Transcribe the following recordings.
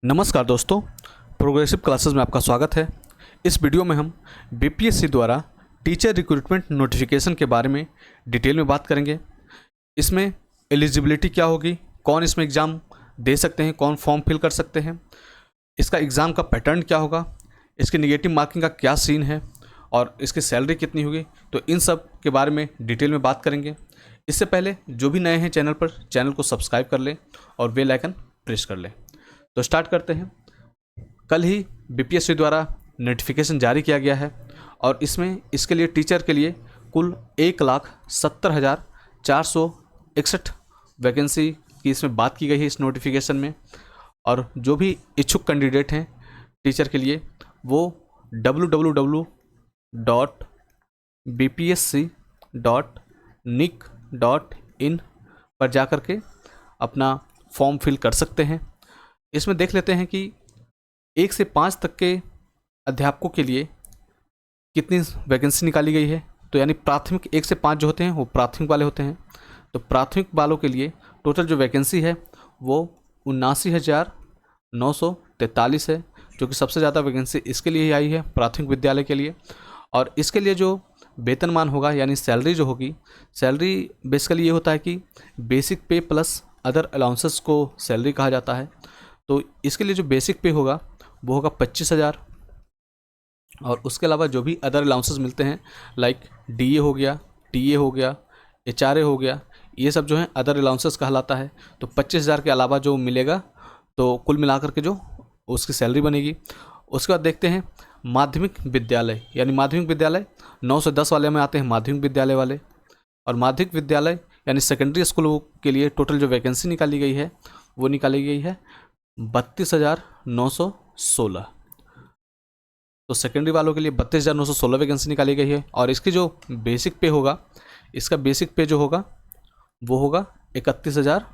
नमस्कार दोस्तों, progressive classes में आपका स्वागत है। इस वीडियो में हम बीपीएससी द्वारा टीचर रिक्रूटमेंट नोटिफिकेशन के बारे में डिटेल में बात करेंगे। इसमें एलिजिबिलिटी क्या होगी, कौन इसमें एग्ज़ाम दे सकते हैं, कौन फॉर्म फिल कर सकते हैं, इसका एग्ज़ाम का पैटर्न क्या होगा, इसकी नेगेटिव मार्किंग का क्या सीन है और इसकी सैलरी कितनी होगी, तो इन सब के बारे में डिटेल में बात करेंगे। इससे पहले जो भी नए हैं चैनल पर, चैनल को सब्सक्राइब कर लें और बेल आइकन प्रेस कर लें। तो स्टार्ट करते हैं। कल ही बीपीएससी द्वारा नोटिफिकेशन जारी किया गया है और इसके लिए टीचर के लिए कुल 1,70,461 वैकेंसी की इसमें बात की गई है इस नोटिफिकेशन में। और जो भी इच्छुक कैंडिडेट हैं टीचर के लिए वो www.bpsc.nic.in पर जाकर के अपना फॉर्म फिल कर सकते हैं। इसमें देख लेते हैं कि 1 से 5 तक के अध्यापकों के लिए कितनी वैकेंसी निकाली गई है। तो यानी प्राथमिक 1 से 5 जो होते हैं वो प्राथमिक वाले होते हैं। तो प्राथमिक वालों के लिए टोटल जो वैकेंसी है वो 79,943 है, जो कि सबसे ज़्यादा वैकेंसी इसके लिए ही आई है, प्राथमिक विद्यालय के लिए। और इसके लिए जो वेतनमान होगा यानी सैलरी जो होगी, सैलरी बेसिकली ये होता है कि बेसिक पे प्लस अदर अलाउंसेस को सैलरी कहा जाता है। तो इसके लिए जो बेसिक पे होगा वो होगा 25,000 और उसके अलावा जो भी अदर अलाउंसेस मिलते हैं लाइक डीए हो गया, टीए हो गया, एचआरए हो गया, ये सब जो है अदर अलाउंसेस कहलाता है। तो 25,000 के अलावा जो मिलेगा तो कुल मिलाकर के जो उसकी सैलरी बनेगी। उसके बाद देखते हैं माध्यमिक विद्यालय, यानी माध्यमिक विद्यालय 9 से 10 वाले में आते हैं माध्यमिक विद्यालय वाले। और माध्यमिक विद्यालय यानी सेकेंडरी स्कूलों के लिए टोटल जो वैकेंसी निकाली गई है वो निकाली गई है 32,916। तो सेकेंडरी वालों के लिए 32,916 वैकेंसी निकाली गई है। और इसकी जो बेसिक पे होगा, इसका बेसिक पे जो होगा वो होगा 31,000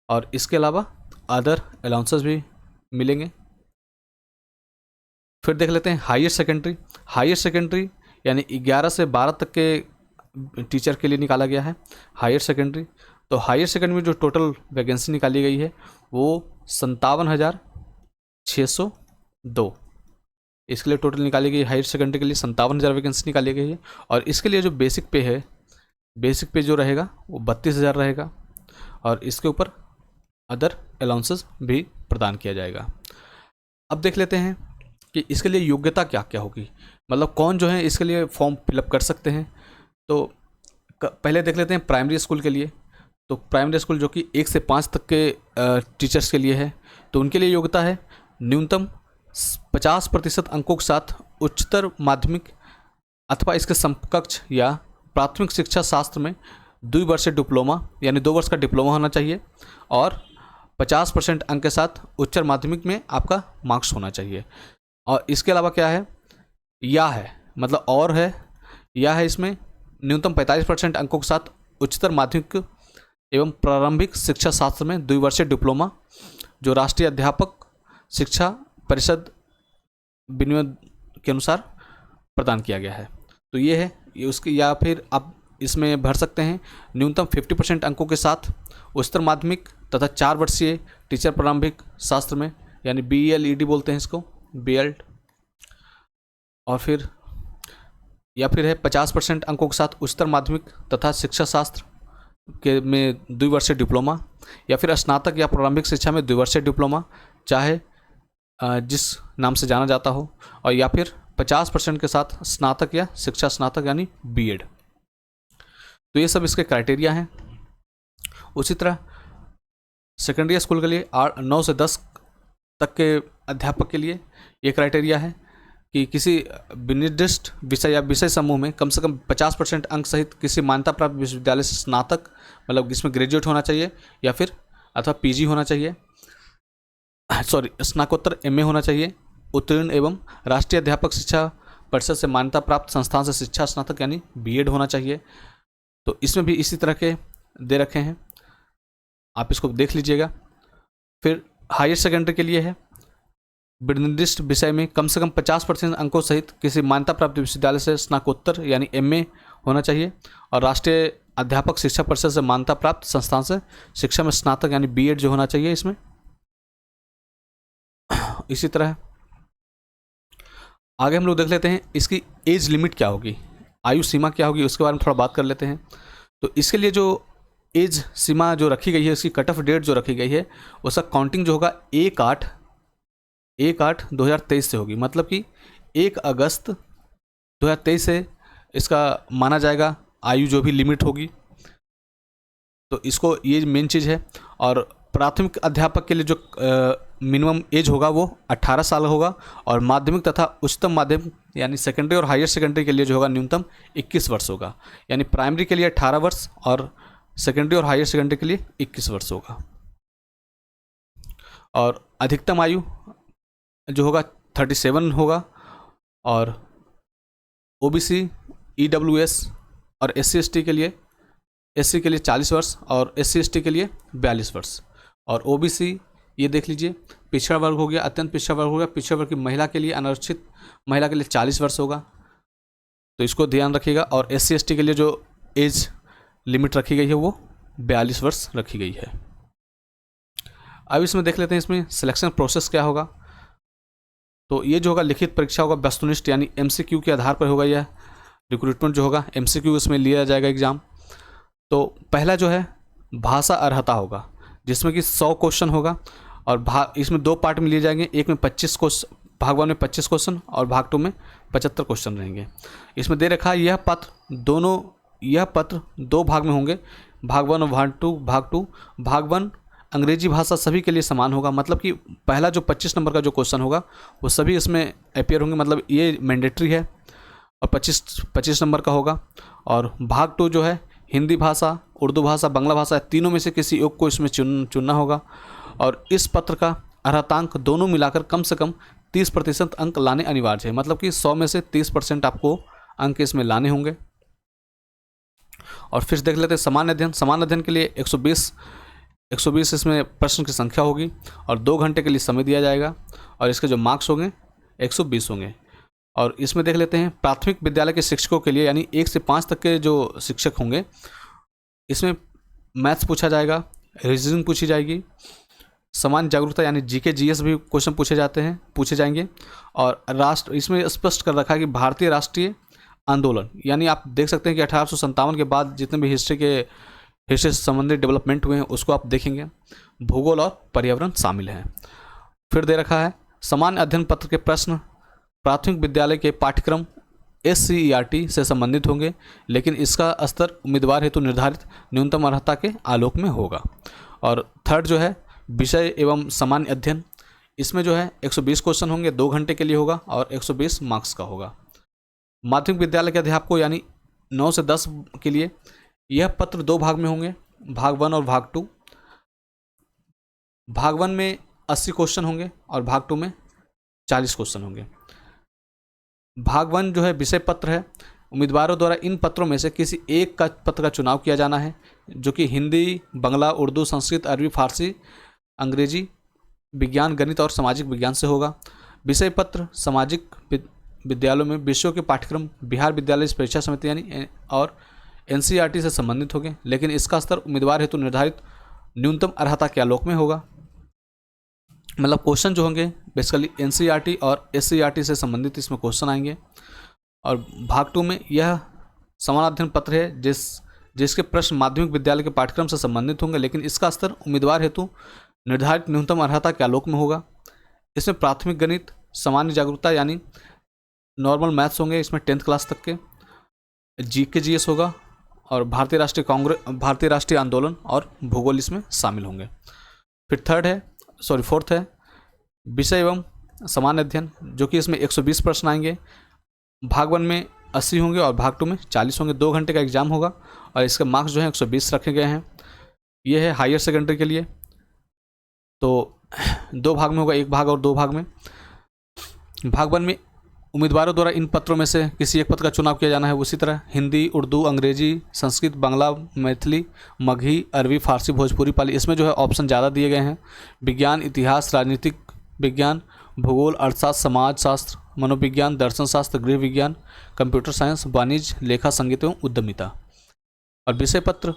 और इसके अलावा अदर अलाउंसेस भी मिलेंगे। फिर देख लेते हैं हायर सेकेंडरी। हायर सेकेंडरी यानी 11 से 12 तक के टीचर के लिए निकाला गया है हायर सेकेंडरी। तो हायर सेकेंडरी में जो टोटल वैकेंसी निकाली गई है वो 57,602। इसके लिए टोटल निकाली गई हायर सेकेंडरी के लिए 57,000 वैकेंसी निकाली गई है। और इसके लिए जो बेसिक पे है, बेसिक पे जो रहेगा वो 32,000 रहेगा और इसके ऊपर अदर अलाउंसेस भी प्रदान किया जाएगा। अब देख लेते हैं कि इसके लिए योग्यता क्या क्या होगी, मतलब कौन जो है इसके लिए फॉर्म फिलअप कर सकते हैं। तो पहले देख लेते हैं प्राइमरी स्कूल के लिए। तो प्राइमरी स्कूल जो कि 1 से 5 तक के टीचर्स के लिए है, तो उनके लिए योग्यता है न्यूनतम 50% अंकों के साथ उच्चतर माध्यमिक अथवा इसके समकक्ष या प्राथमिक शिक्षा शास्त्र में 2 वर्षीय डिप्लोमा यानी 2 वर्ष का डिप्लोमा होना चाहिए और 50% अंक के साथ उच्चतर माध्यमिक में आपका मार्क्स होना चाहिए। और इसके अलावा क्या है, या है मतलब और है, या है इसमें न्यूनतम 45% अंकों के साथ उच्चतर माध्यमिक एवं प्रारंभिक शिक्षा शास्त्र में 2 वर्षीय डिप्लोमा जो राष्ट्रीय अध्यापक शिक्षा परिषद विनियम के अनुसार प्रदान किया गया है। तो ये है ये उसकी, या फिर आप इसमें भर सकते हैं न्यूनतम 50% अंकों के साथ उच्चतर माध्यमिक तथा 4 वर्षीय टीचर प्रारंभिक शास्त्र में यानी BLED बोलते हैं इसको, BELD। और फिर या फिर है 50% अंकों के साथ उच्चतर माध्यमिक तथा शिक्षा शास्त्र के में 2 वर्षीय डिप्लोमा, या फिर स्नातक या प्रारंभिक शिक्षा में 2 वर्षीय डिप्लोमा चाहे जिस नाम से जाना जाता हो, और या फिर 50% के साथ स्नातक या शिक्षा स्नातक यानी BEd। तो ये सब इसके क्राइटेरिया हैं। उसी तरह सेकेंडरी स्कूल के लिए 9 से 10 तक के अध्यापक के लिए ये क्राइटेरिया है कि किसी विनिर्दिष्ट विषय या विषय समूह में कम से कम 50% अंक सहित किसी मान्यता प्राप्त विश्वविद्यालय से स्नातक, मतलब जिसमें ग्रेजुएट होना चाहिए या फिर अथवा PG होना चाहिए, स्नातकोत्तर MA होना चाहिए, उत्तीर्ण एवं राष्ट्रीय अध्यापक शिक्षा परिषद से मान्यता प्राप्त संस्थान से शिक्षा स्नातक यानी BEd होना चाहिए। तो इसमें भी इसी तरह के दे रखे हैं, आप इसको देख लीजिएगा। फिर हायर सेकेंडरी के लिए है निर्दिष्ट विषय में कम से कम 50% अंकों सहित किसी मान्यता प्राप्त विश्वविद्यालय से स्नातकोत्तर यानी MA होना चाहिए और राष्ट्रीय अध्यापक शिक्षा परिषद से मान्यता प्राप्त संस्थान से शिक्षा में स्नातक यानी BEd जो होना चाहिए इसमें। इसी तरह आगे हम लोग देख लेते हैं इसकी एज लिमिट क्या होगी, आयु सीमा क्या होगी, उसके बारे में थोड़ा बात कर लेते हैं। तो इसके लिए जो एज सीमा जो रखी गई है, इसकी कट ऑफ डेट जो रखी गई है, उसका काउंटिंग जो होगा 1/8/2023 से होगी। मतलब कि 1 अगस्त 2023 से इसका माना जाएगा आयु जो भी लिमिट होगी। तो इसको ये मेन चीज़ है। और प्राथमिक अध्यापक के लिए जो मिनिमम एज होगा वो 18 साल होगा, और माध्यमिक तथा उच्चतम माध्यमिक यानी सेकेंडरी और हायर सेकेंडरी के लिए जो होगा न्यूनतम 21 वर्ष होगा। यानी प्राइमरी के लिए 18 वर्ष और सेकेंडरी और हायर सेकेंडरी के लिए 21 वर्ष होगा। और अधिकतम आयु जो होगा 37 होगा। और ओबीसी, ईडब्ल्यूएस और SC/ST के लिए, SC के लिए 40 वर्ष और SC/ST के लिए 42 वर्ष। और OBC ये देख लीजिए, पिछड़ा वर्ग हो गया, अत्यंत पिछड़ा वर्ग हो गया, पिछड़ा वर्ग की महिला के लिए, अनारक्षित महिला के लिए 40 वर्ष होगा, तो इसको ध्यान रखिएगा। और SC/ST के लिए जो एज लिमिट रखी गई है वो 42 वर्ष रखी गई है। अब इसमें देख लेते हैं इसमें सिलेक्शन प्रोसेस क्या होगा। तो ये जो होगा लिखित परीक्षा होगा, वस्तुनिष्ठ यानी MCQ के आधार पर होगा। यह रिक्रूटमेंट जो होगा MCQ इसमें लिया जाएगा एग्जाम। तो पहला जो है भाषा अर्हता होगा, जिसमें कि 100 क्वेश्चन होगा, और इसमें 2 पार्ट में लिए जाएंगे। एक में 25 क्वेश्चन, भाग 1 में 25 क्वेश्चन और भाग 2 में 75 क्वेश्चन रहेंगे। इसमें दे रखा है यह पत्र 2 भाग में होंगे, भाग 1 और भाग 2। भाग 1 अंग्रेजी भाषा सभी के लिए समान होगा। मतलब कि पहला जो 25 नंबर का जो क्वेश्चन होगा वो सभी इसमें अपेयर होंगे, मतलब ये मैंडेटरी है, और 25 नंबर का होगा। और भाग 2 जो है हिंदी भाषा, उर्दू भाषा, बांग्ला भाषा, तीनों में से किसी एक को इसमें चुनना होगा। और इस पत्र का अर्हतांक दोनों मिलाकर कम से कम 30% अंक लाने अनिवार्य है। मतलब कि 100 में से 30% आपको अंक इसमें लाने होंगे। और फिर देख लेते हैं सामान्य अध्ययन। सामान्य अध्ययन के लिए 120 इसमें प्रश्न की संख्या होगी, और 2 घंटे के लिए समय दिया जाएगा, और इसके जो मार्क्स होंगे 120 होंगे। और इसमें देख लेते हैं प्राथमिक विद्यालय के शिक्षकों के लिए, यानी 1 से 5 तक के जो शिक्षक होंगे, इसमें मैथ्स पूछा जाएगा, रीजनिंग पूछी जाएगी, सामान्य जागरूकता यानी GK GS भी क्वेश्चन पूछे जाएंगे। और इसमें स्पष्ट कर रखा है कि भारतीय राष्ट्रीय आंदोलन, यानी आप देख सकते हैं कि 1857 के बाद जितने भी हिस्ट्री से संबंधित डेवलपमेंट हुए हैं उसको आप देखेंगे। भूगोल और पर्यावरण शामिल हैं। फिर दे रखा है सामान्य अध्ययन पत्र के प्रश्न प्राथमिक विद्यालय के पाठ्यक्रम SCERT से संबंधित होंगे, लेकिन इसका स्तर उम्मीदवार हेतु निर्धारित न्यूनतम अर्हता के आलोक में होगा। और थर्ड जो है विषय एवं सामान्य अध्ययन, इसमें जो है 120 क्वेश्चन होंगे, 2 घंटे के लिए होगा, और 120 मार्क्स का होगा। माध्यमिक विद्यालय के अध्यापकों यानी 9 से 10 के लिए यह पत्र 2 भाग में होंगे, भाग 1 और भाग 2। भाग 1 में 80 क्वेश्चन होंगे और भाग 2 में 40 क्वेश्चन होंगे। भाग 1 जो है विषय पत्र है। उम्मीदवारों द्वारा इन पत्रों में से किसी एक का पत्र का चुनाव किया जाना है, जो कि हिंदी, बांग्ला, उर्दू, संस्कृत, अरबी, फारसी, अंग्रेजी, विज्ञान, गणित और सामाजिक विज्ञान से होगा। विषय पत्र सामाजिक विद्यालयों में विषयों के पाठ्यक्रम बिहार विद्यालय परीक्षा समिति यानी और NCERT से संबंधित होंगे, लेकिन इसका स्तर उम्मीदवार हेतु निर्धारित न्यूनतम अर्हता के आलोक में होगा। मतलब क्वेश्चन जो होंगे बेसिकली NCERT और SCERT से संबंधित इसमें क्वेश्चन आएंगे। और भाग 2 में यह समान अध्ययन पत्र है जिसके प्रश्न माध्यमिक विद्यालय के पाठ्यक्रम से संबंधित होंगे, लेकिन इसका स्तर उम्मीदवार हेतु निर्धारित न्यूनतम अर्हता के आलोक में होगा। इसमें प्राथमिक गणित, सामान्य जागरूकता यानी नॉर्मल मैथ्स होंगे इसमें 10th क्लास तक के, GK GS होगा, और भारतीय राष्ट्रीय आंदोलन और भूगोल इसमें शामिल होंगे। फिर फोर्थ है विषय एवं सामान्य अध्ययन, जो कि इसमें 120 प्रश्न आएंगे। भाग 1 में 80 होंगे और भाग 2 में 40 होंगे। 2 घंटे का एग्जाम होगा, और इसके मार्क्स जो हैं 120 रखे गए हैं। ये है हायर सेकेंडरी के लिए, तो 2 भाग में होगा, 1 भाग और 2 भाग में। भाग 1 में उम्मीदवारों द्वारा इन पत्रों में से किसी एक पत्र का चुनाव किया जाना है। उसी तरह हिंदी, उर्दू, अंग्रेजी, संस्कृत, बांग्ला, मैथिली, मगही, अरबी, फारसी, भोजपुरी, पाली, इसमें जो है ऑप्शन ज़्यादा दिए गए हैं। विज्ञान, इतिहास, राजनीतिक विज्ञान, भूगोल, अर्थशास्त्र, समाजशास्त्र, मनोविज्ञान, दर्शन शास्त्र, गृह विज्ञान, कंप्यूटर साइंस, वाणिज्य, लेखा, संगीत एवं उद्यमिता। और विषय पत्र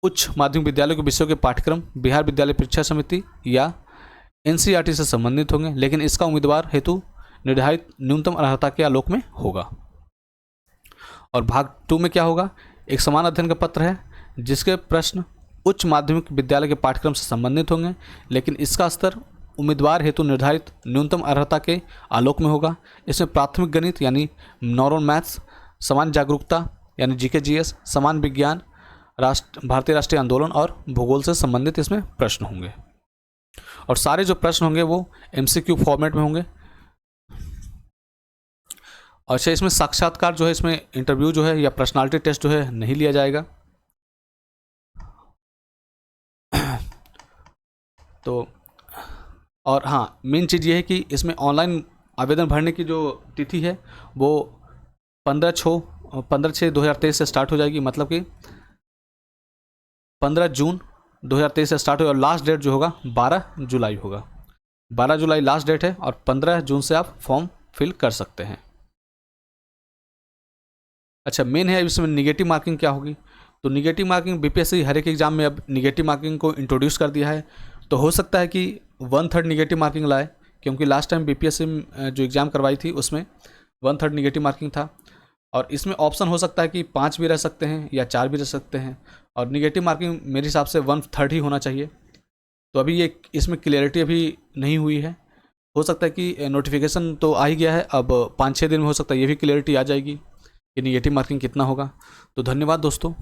उच्च माध्यमिक विद्यालय के विषयों के पाठ्यक्रम बिहार विद्यालय परीक्षा समिति या एनसीईआरटी से संबंधित होंगे, लेकिन इसका उम्मीदवार हेतु निर्धारित न्यूनतम अर्हता के आलोक में होगा। और भाग 2 में क्या होगा, एक समान अध्ययन का पत्र है जिसके प्रश्न उच्च माध्यमिक विद्यालय के पाठ्यक्रम से संबंधित होंगे, लेकिन इसका स्तर उम्मीदवार हेतु निर्धारित न्यूनतम अर्हता के आलोक में होगा। इसमें प्राथमिक गणित यानी नॉर्मल मैथ्स, समान जागरूकता यानी जीके जीएस, समान विज्ञान, भारतीय राष्ट्रीय आंदोलन और भूगोल से संबंधित इसमें प्रश्न होंगे। और सारे जो प्रश्न होंगे वो एमसीक्यू फॉर्मेट में होंगे। और अच्छा, इसमें साक्षात्कार जो है, इसमें इंटरव्यू जो है या पर्सनालिटी टेस्ट जो है नहीं लिया जाएगा। तो और हाँ, मेन चीज़ ये है कि इसमें ऑनलाइन आवेदन भरने की जो तिथि है वो 15/6/2023 से स्टार्ट हो जाएगी, मतलब कि 15 जून 2023 से स्टार्ट होगा और लास्ट डेट जो होगा 12 जुलाई होगा। 12 जुलाई लास्ट डेट है और 15 जून से आप फॉर्म फिल कर सकते हैं। अच्छा, मेन है इसमें निगेटिव मार्किंग क्या होगी। तो निगेटिव मार्किंग बीपीएससी हर एक एग्जाम में अब निगेटिव मार्किंग को इंट्रोड्यूस कर दिया है। तो हो सकता है कि 1/3 निगेटिव मार्किंग लाए, क्योंकि लास्ट टाइम बीपीएससी जो एग्ज़ाम करवाई थी उसमें 1/3 निगेटिव मार्किंग था। और इसमें ऑप्शन हो सकता है कि 5 भी रह सकते हैं या 4 भी रह सकते हैं। और निगेटिव मार्किंग मेरे हिसाब से 1/3 ही होना चाहिए। तो अभी ये इसमें क्लियरिटी अभी नहीं हुई है। हो सकता है कि नोटिफिकेशन तो आ ही गया है, अब 5-6 दिन में हो सकता है ये भी क्लियरिटी आ जाएगी कि निगेटिव मार्किंग कितना होगा। तो धन्यवाद दोस्तों।